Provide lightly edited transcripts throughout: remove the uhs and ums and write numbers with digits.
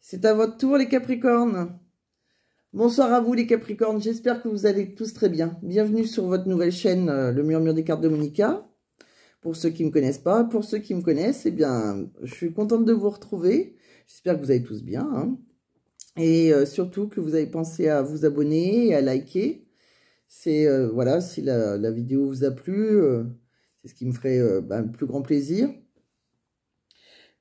C'est à votre tour les Capricornes. Bonsoir à vous les Capricornes, j'espère que vous allez tous très bien. Bienvenue sur votre nouvelle chaîne, le Murmure des cartes de Monica. Pour ceux qui ne me connaissent pas, pour ceux qui me connaissent, eh bien, je suis contente de vous retrouver. J'espère que vous allez tous bien. Hein. Et surtout que vous avez pensé à vous abonner et à liker. C'est voilà, si la vidéo vous a plu, c'est ce qui me ferait le plus grand plaisir.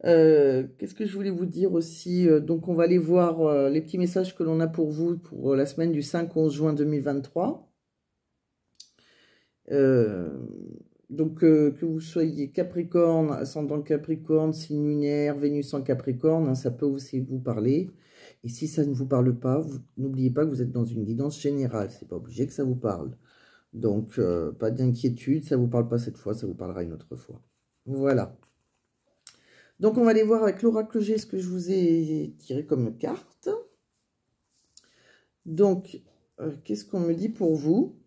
Qu'est-ce que je voulais vous dire aussi? Donc, on va aller voir les petits messages que l'on a pour vous pour la semaine du 5 au 11 juin 2023. Donc, que vous soyez Capricorne, ascendant Capricorne, signe lunaire, Vénus en Capricorne, hein, ça peut aussi vous parler. Et si ça ne vous parle pas, n'oubliez pas que vous êtes dans une guidance générale. C'est pas obligé que ça vous parle. Donc, pas d'inquiétude, ça ne vous parle pas cette fois, ça vous parlera une autre fois. Voilà. Donc, on va aller voir avec l'oracle G ce que je vous ai tiré comme carte. Donc, qu'est-ce qu'on me dit pour vous?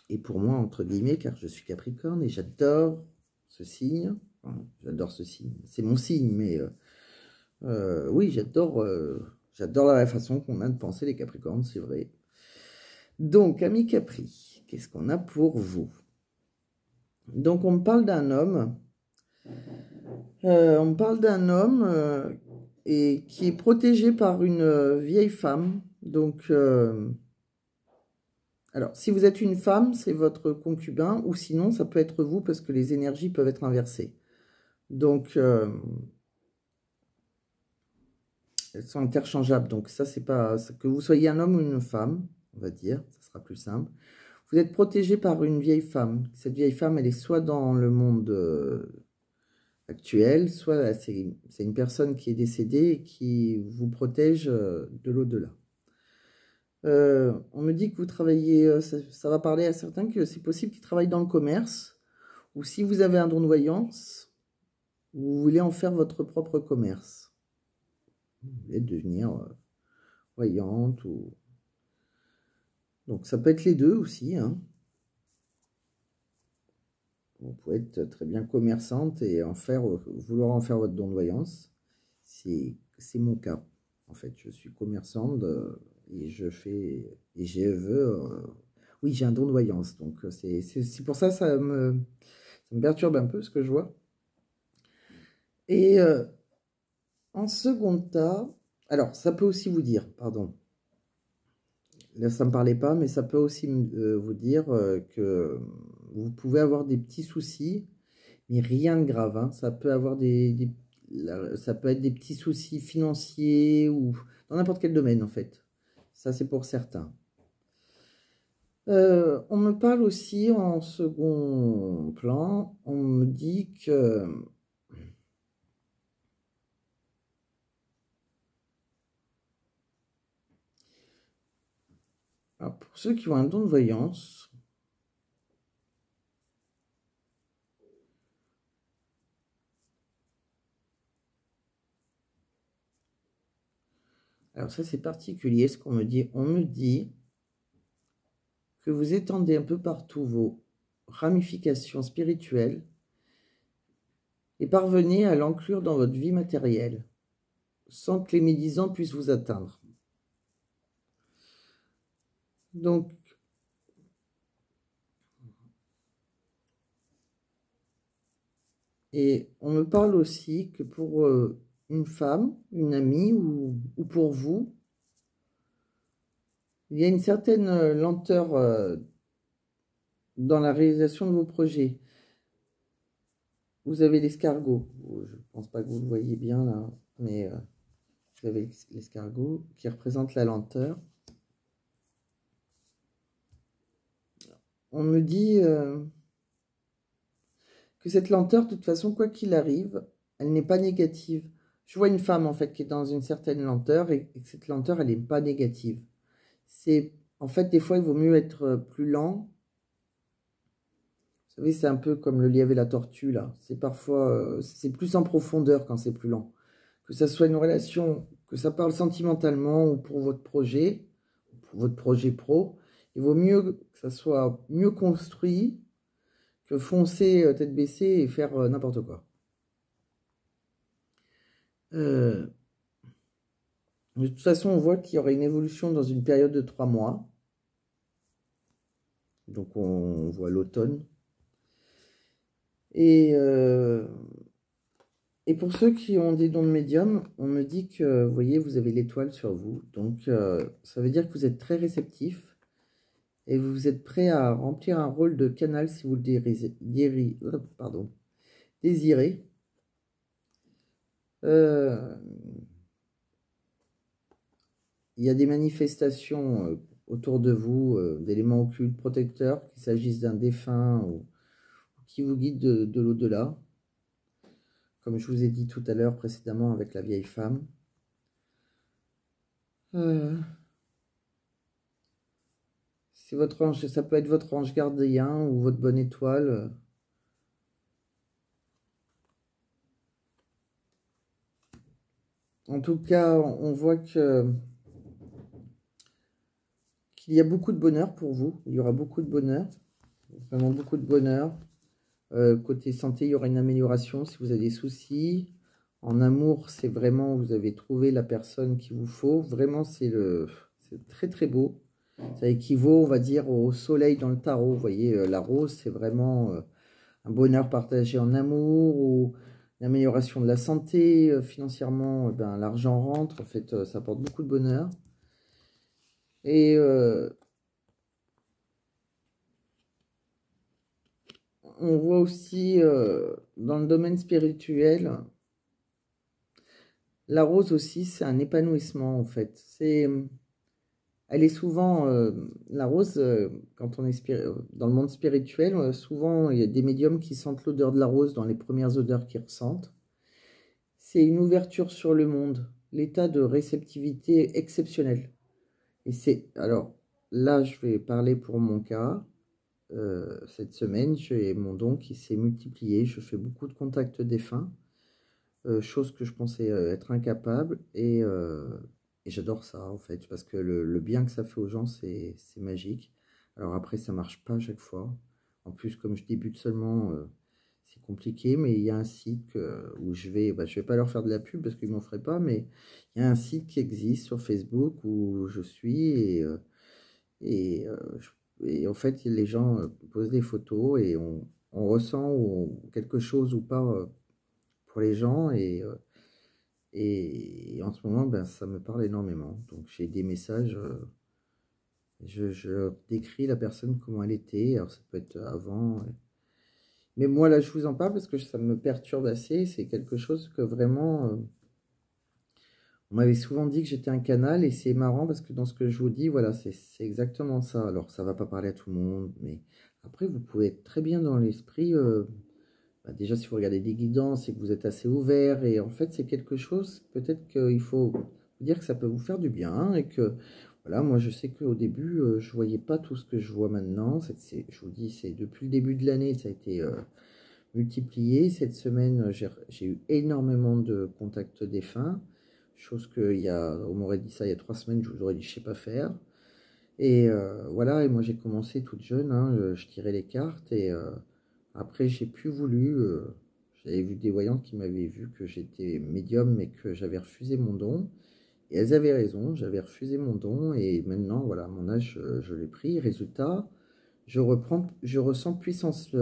Et pour moi, entre guillemets, car je suis Capricorne et j'adore ce signe. Enfin, j'adore ce signe. C'est mon signe, mais oui, j'adore la façon qu'on a de penser les Capricornes, c'est vrai. Donc, ami Capri, qu'est-ce qu'on a pour vous? Donc, on me parle d'un homme. On parle d'un homme et qui est protégé par une vieille femme. Donc, alors, si vous êtes une femme, c'est votre concubin, ou sinon, ça peut être vous, parce que les énergies peuvent être inversées. Donc, elles sont interchangeables. Donc, ça, c'est pas... Que vous soyez un homme ou une femme, on va dire, ça sera plus simple. Vous êtes protégé par une vieille femme. Cette vieille femme, elle est soit dans le monde... actuelle, soit c'est une personne qui est décédée et qui vous protège de l'au-delà. On me dit que vous travaillez, ça va parler à certains que c'est possible qu'ils travaillent dans le commerce, ou si vous avez un don de voyance, vous voulez en faire votre propre commerce. Vous voulez devenir voyante, ou... Donc ça peut être les deux aussi, hein. Vous pouvez être très bien commerçante et vouloir en faire votre don de voyance. C'est mon cas. En fait, je suis commerçante et oui, j'ai un don de voyance. Donc, c'est pour ça ça me perturbe un peu ce que je vois. Et en second tas, alors, ça peut aussi vous dire, pardon. Là, ça ne me parlait pas, mais ça peut aussi vous dire que vous pouvez avoir des petits soucis, mais rien de grave. Hein. Ça peut avoir ça peut être des petits soucis financiers ou dans n'importe quel domaine, en fait. Ça, c'est pour certains. On me parle aussi en second plan, on me dit que... Alors, pour ceux qui ont un don de voyance, alors ça c'est particulier ce qu'on me dit. On me dit que vous étendez un peu partout vos ramifications spirituelles et parvenez à l'inclure dans votre vie matérielle, sans que les médisants puissent vous atteindre. Donc, et on me parle aussi que pour une femme, une amie ou pour vous, il y a une certaine lenteur dans la réalisation de vos projets. Vous avez l'escargot. Je ne pense pas que vous le voyez bien là, mais vous avez l'escargot qui représente la lenteur. On me dit que cette lenteur, de toute façon, quoi qu'il arrive, elle n'est pas négative. Je vois une femme, en fait, qui est dans une certaine lenteur et que cette lenteur, elle n'est pas négative. En fait, des fois, il vaut mieux être plus lent. Vous savez, c'est un peu comme le lièvre et la tortue, là. C'est parfois, c'est plus en profondeur quand c'est plus lent. Que ça soit une relation, que ça parle sentimentalement ou pour votre projet pro, il vaut mieux que ça soit mieux construit que foncer tête baissée et faire n'importe quoi. De toute façon, on voit qu'il y aura une évolution dans une période de 3 mois. Donc, on voit l'automne. Et, et pour ceux qui ont des dons de médium, on me dit que, vous voyez, vous avez l'étoile sur vous. Donc, ça veut dire que vous êtes très réceptif et vous êtes prêt à remplir un rôle de canal si vous le désirez. Il y a des manifestations autour de vous, d'éléments occultes protecteurs, qu'il s'agisse d'un défunt ou qui vous guide de l'au-delà. Comme je vous ai dit tout à l'heure précédemment avec la vieille femme. C'est votre ange, ça peut être votre ange gardien ou votre bonne étoile. En tout cas, on voit qu'il y a beaucoup de bonheur pour vous. Il y aura beaucoup de bonheur, vraiment beaucoup de bonheur. Côté santé, il y aura une amélioration si vous avez des soucis. En amour, c'est vraiment, vous avez trouvé la personne qu'il vous faut. Vraiment, c'est très très beau. Ça équivaut, on va dire, au soleil dans le tarot. Vous voyez, la rose, c'est vraiment un bonheur partagé en amour ou l'amélioration de la santé. Financièrement, ben, l'argent rentre. En fait, ça apporte beaucoup de bonheur. Et on voit aussi dans le domaine spirituel, la rose aussi, c'est un épanouissement en fait. Elle est souvent, la rose, quand on est dans le monde spirituel, souvent il y a des médiums qui sentent l'odeur de la rose dans les premières odeurs qu'ils ressentent. C'est une ouverture sur le monde, l'état de réceptivité exceptionnel. Et alors là, je vais parler pour mon cas. Cette semaine, j'ai mon don qui s'est multiplié. Je fais beaucoup de contacts défunts, chose que je pensais être incapable. Et j'adore ça, en fait, parce que le bien que ça fait aux gens, c'est magique. Alors après, ça marche pas à chaque fois. En plus, comme je débute seulement, c'est compliqué, mais il y a un site où je vais pas leur faire de la pub parce qu'ils m'en feraient pas, mais il y a un site qui existe sur Facebook où je suis et, euh, et en fait, les gens posent des photos et on ressent quelque chose ou pas pour les gens et en ce moment, ben, ça me parle énormément. Donc j'ai des messages, je décris la personne comment elle était, alors ça peut être avant. Mais moi là, je vous en parle parce que ça me perturbe assez. C'est quelque chose que vraiment, on m'avait souvent dit que j'étais un canal et c'est marrant parce que dans ce que je vous dis, voilà, c'est exactement ça. Alors ça va pas parler à tout le monde, mais après vous pouvez être très bien dans l'esprit. Bah, déjà, si vous regardez des guidances, c'est que vous êtes assez ouvert et en fait, c'est quelque chose, peut-être qu'il faut vous dire que ça peut vous faire du bien et que, voilà, moi je sais qu'au début, je voyais pas tout ce que je vois maintenant. Je vous dis, c'est depuis le début de l'année, ça a été multiplié. Cette semaine, j'ai eu énormément de contacts défunts, chose on m'aurait dit ça il y a 3 semaines, je vous aurais dit, je sais pas faire. Et voilà, et moi j'ai commencé toute jeune, hein, je tirais les cartes et après j'ai plus voulu. J'avais vu des voyantes qui m'avaient vu que j'étais médium mais que j'avais refusé mon don. Et elles avaient raison, j'avais refusé mon don et maintenant, voilà, à mon âge, je l'ai pris. Résultat, je ressens puissance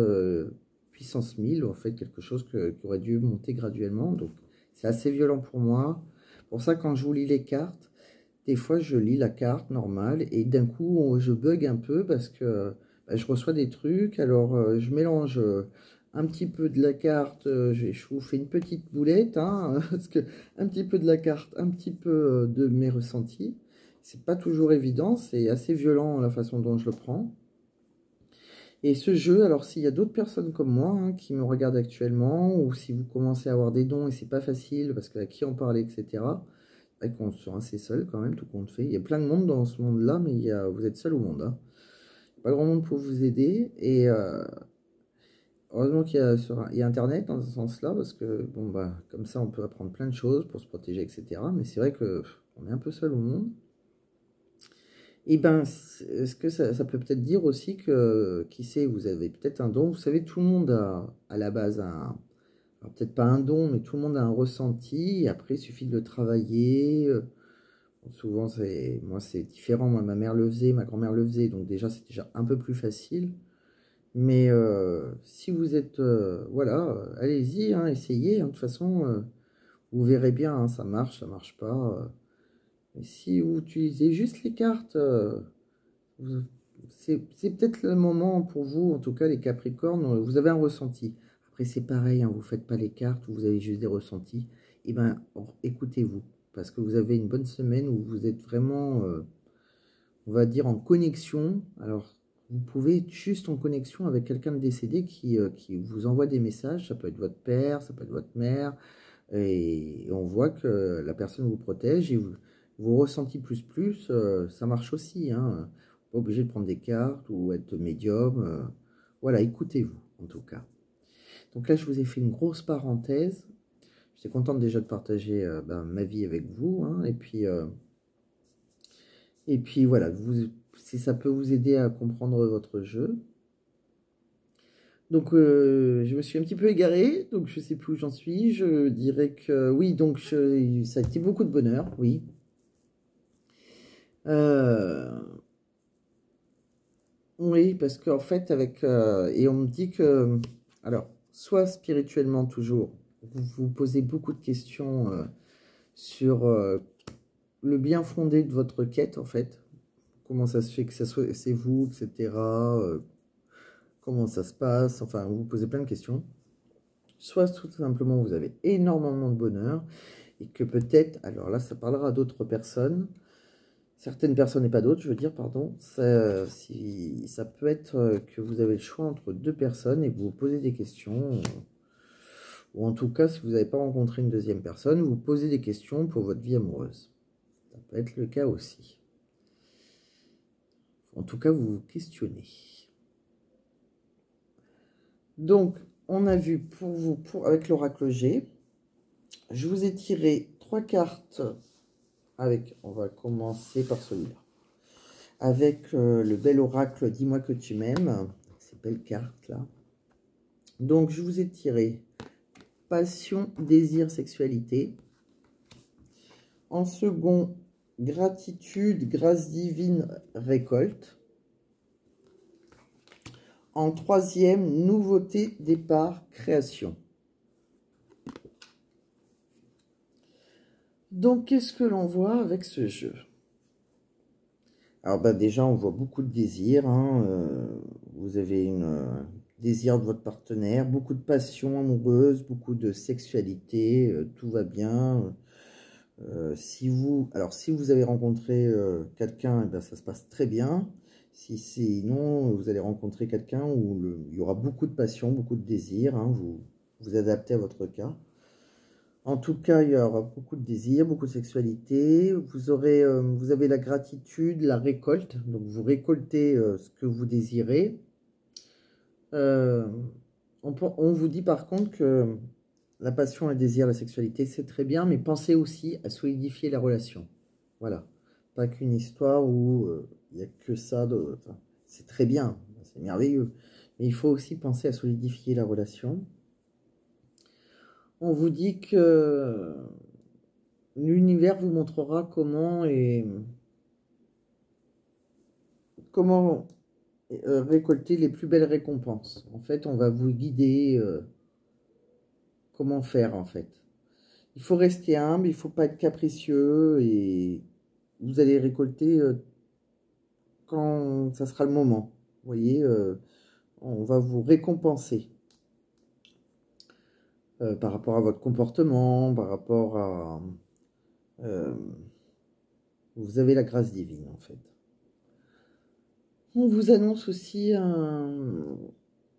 1000, en fait, quelque chose qui aurait dû monter graduellement. Donc c'est assez violent pour moi. Pour ça, quand je vous lis les cartes, des fois, je lis la carte normale et d'un coup, je bug un peu parce que bah, je reçois des trucs. Alors, je mélange un petit peu de la carte. Je vous fais une petite boulette, hein, parce que un petit peu de la carte, un petit peu de mes ressentis. C'est pas toujours évident. C'est assez violent la façon dont je le prends. Et ce jeu, alors s'il y a d'autres personnes comme moi hein, qui me regardent actuellement, ou si vous commencez à avoir des dons et c'est pas facile parce que à qui en parler, etc. Et qu'on se sent assez seul quand même, tout compte fait. Il y a plein de monde dans ce monde-là, mais vous êtes seul au monde. Hein. Pas grand monde pour vous aider. Et heureusement il y a Internet dans ce sens-là, parce que bon bah comme ça on peut apprendre plein de choses pour se protéger, etc. Mais c'est vrai que on est un peu seul au monde. Et ben, est-ce que ça peut peut-être dire aussi que, qui sait, vous avez peut-être un don. Vous savez, tout le monde a à la base alors peut-être pas un don, mais tout le monde a un ressenti. Et après, il suffit de le travailler. Souvent, moi, c'est différent. Moi, ma mère le faisait, ma grand-mère le faisait. Donc déjà, c'est déjà un peu plus facile. Mais si vous êtes... voilà, allez-y, hein, essayez. Hein. De toute façon, vous verrez bien, hein, ça marche pas. Mais si vous utilisez juste les cartes, c'est peut-être le moment pour vous, en tout cas les Capricornes, vous avez un ressenti. Après, c'est pareil, hein, vous ne faites pas les cartes, vous avez juste des ressentis. Eh bien, écoutez-vous, parce que vous avez une bonne semaine où vous êtes vraiment, on va dire, en connexion. Alors, vous pouvez être juste en connexion avec quelqu'un de décédé qui vous envoie des messages. Ça peut être votre père, ça peut être votre mère. Et on voit que la personne vous protège et vous ressentez plus, ça marche aussi. Hein. Pas obligé de prendre des cartes ou être médium. Voilà, écoutez-vous en tout cas. Donc là, je vous ai fait une grosse parenthèse. J'étais contente déjà de partager ma vie avec vous. Hein, et puis voilà, si ça peut vous aider à comprendre votre jeu. Donc, je me suis un petit peu égarée, donc je ne sais plus où j'en suis. Je dirais que oui, donc ça a été beaucoup de bonheur, oui. Oui, parce qu'en fait, et on me dit que, alors, soit spirituellement toujours, vous vous posez beaucoup de questions sur le bien fondé de votre quête, en fait. Comment ça se fait que c'est vous, etc. Comment ça se passe, enfin, vous vous posez plein de questions. Soit tout simplement vous avez énormément de bonheur et que peut-être, alors là ça parlera à d'autres personnes, certaines personnes et pas d'autres, je veux dire, pardon, ça peut être que vous avez le choix entre deux personnes et que vous vous posez des questions, ou en tout cas si vous n'avez pas rencontré une deuxième personne, vous posez des questions pour votre vie amoureuse. Ça peut être le cas aussi. En tout cas, vous vous questionnez. Donc, on a vu pour vous, avec l'oracle G, je vous ai tiré 3 cartes on va commencer par celui-là. Avec le bel oracle Dis-moi que tu m'aimes, ces belles cartes là. Donc, je vous ai tiré passion, désir, sexualité. En second, gratitude, grâce divine, récolte. En troisième, nouveauté, départ, création. Donc, qu'est-ce que l'on voit avec ce jeu? Alors, déjà, on voit beaucoup de désir. Hein, vous avez désir de votre partenaire, beaucoup de passion amoureuse, beaucoup de sexualité, tout va bien. Si vous avez rencontré quelqu'un, ça se passe très bien. Sinon, vous allez rencontrer quelqu'un où il y aura beaucoup de passion, beaucoup de désir. Hein, vous adaptez à votre cas. En tout cas, il y aura beaucoup de désir, beaucoup de sexualité. Vous avez la gratitude, la récolte. Donc, vous récoltez ce que vous désirez. On vous dit par contre que la passion, le désir, la sexualité, c'est très bien, mais pensez aussi à solidifier la relation. Voilà. Pas qu'une histoire où il n'y a que ça. C'est très bien, c'est merveilleux. Mais il faut aussi penser à solidifier la relation. On vous dit que l'univers vous montrera comment récolter les plus belles récompenses. En fait, on va vous guider comment faire, en fait. Il faut rester humble, il ne faut pas être capricieux et vous allez récolter quand ça sera le moment. Vous voyez, on va vous récompenser par rapport à votre comportement, par rapport à... vous avez la grâce divine, en fait. On vous annonce aussi une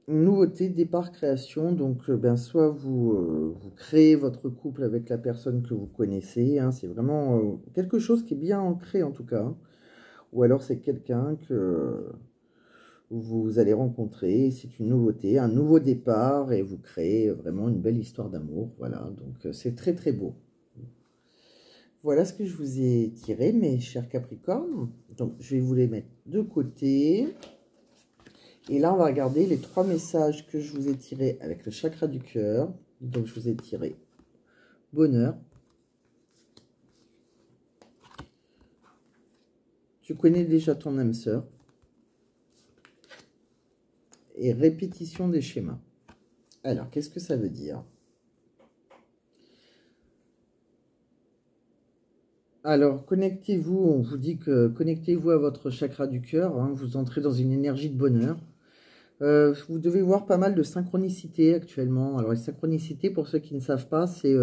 nouveauté, départ, création. Donc, soit vous créez votre couple avec la personne que vous connaissez. Hein, c'est vraiment quelque chose qui est bien ancré, en tout cas. Hein, ou alors, c'est quelqu'un que vous allez rencontrer. C'est une nouveauté, un nouveau départ. Et vous créez vraiment une belle histoire d'amour. Voilà, donc c'est très, très beau. Voilà ce que je vous ai tiré, mes chers Capricornes. Donc, je vais vous les mettre de côté. Et là, on va regarder les 3 messages que je vous ai tirés avec le chakra du cœur. Donc, je vous ai tiré bonheur, Tu connais déjà ton âme sœur. Et répétition des schémas. Alors, qu'est-ce que ça veut dire? Alors, connectez-vous, on vous dit que connectez-vous à votre chakra du cœur, hein, vous entrez dans une énergie de bonheur. Vous devez voir pas mal de synchronicité actuellement. Alors, les synchronicités, pour ceux qui ne savent pas, c'est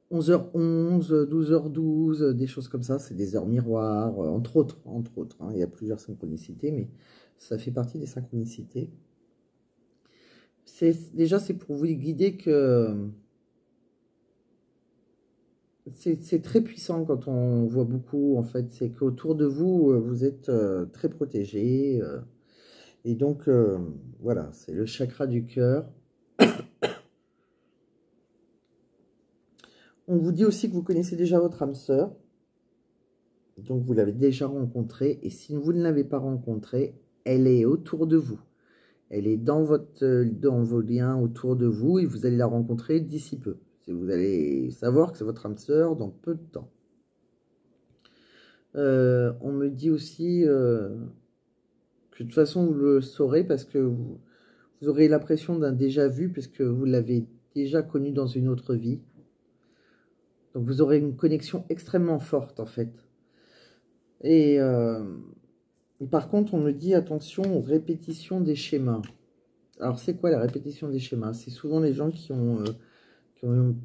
11h11, 12h12, des choses comme ça. C'est des heures miroirs, entre autres. Hein. Il y a plusieurs synchronicités, mais ça fait partie des synchronicités. Déjà, c'est pour vous guider que c'est très puissant quand on voit beaucoup, en fait. C'est qu'autour de vous, vous êtes très protégé. Et donc, voilà, c'est le chakra du cœur. On vous dit aussi que vous connaissez déjà votre âme sœur. Donc, vous l'avez déjà rencontrée. Et si vous ne l'avez pas rencontrée, elle est autour de vous. Elle est dans vos liens autour de vous et vous allez la rencontrer d'ici peu. Vous allez savoir que c'est votre âme sœur dans peu de temps. On me dit aussi que de toute façon vous le saurez parce que vous aurez l'impression d'un déjà vu puisque vous l'avez déjà connu dans une autre vie. Donc vous aurez une connexion extrêmement forte en fait. Et par contre on me dit attention aux répétitions des schémas. Alors c'est quoi la répétition des schémas? C'est souvent les gens qui ont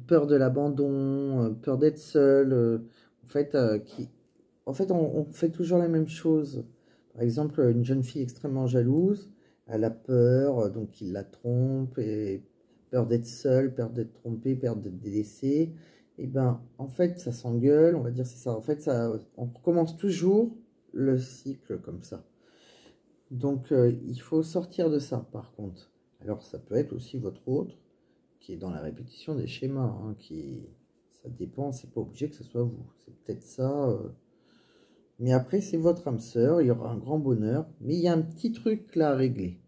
peur de l'abandon, peur d'être seul, en fait, on fait toujours la même chose. Par exemple, une jeune fille extrêmement jalouse, elle a peur, donc il la trompe, et peur d'être seule, peur d'être trompée, peur d'être délaissée. Et ben, en fait, ça s'engueule, on va dire c'est ça. En fait, on recommence toujours le cycle comme ça. Donc, il faut sortir de ça, par contre. Alors, ça peut être aussi votre autre, qui est dans la répétition des schémas, hein, ça dépend, c'est pas obligé que ce soit vous. C'est peut-être ça. Mais après, c'est votre âme sœur, il y aura un grand bonheur. Mais il y a un petit truc là à régler.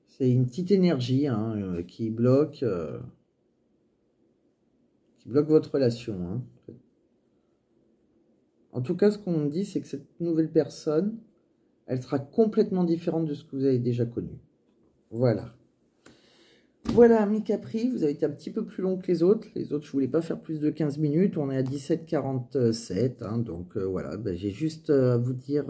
C'est une petite énergie hein, qui bloque votre relation. Hein. En tout cas, ce qu'on me dit, c'est que cette nouvelle personne, elle sera complètement différente de ce que vous avez déjà connu. Voilà. Voilà, mes Capri, vous avez été un petit peu plus long que les autres. Les autres, je ne voulais pas faire plus de 15 minutes. On est à 17h47. Hein, donc, voilà, ben, j'ai juste à vous dire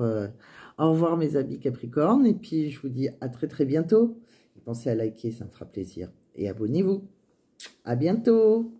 au revoir, mes amis Capricorne. Et puis, je vous dis à très, très bientôt. Et pensez à liker, ça me fera plaisir. Et abonnez-vous. À bientôt.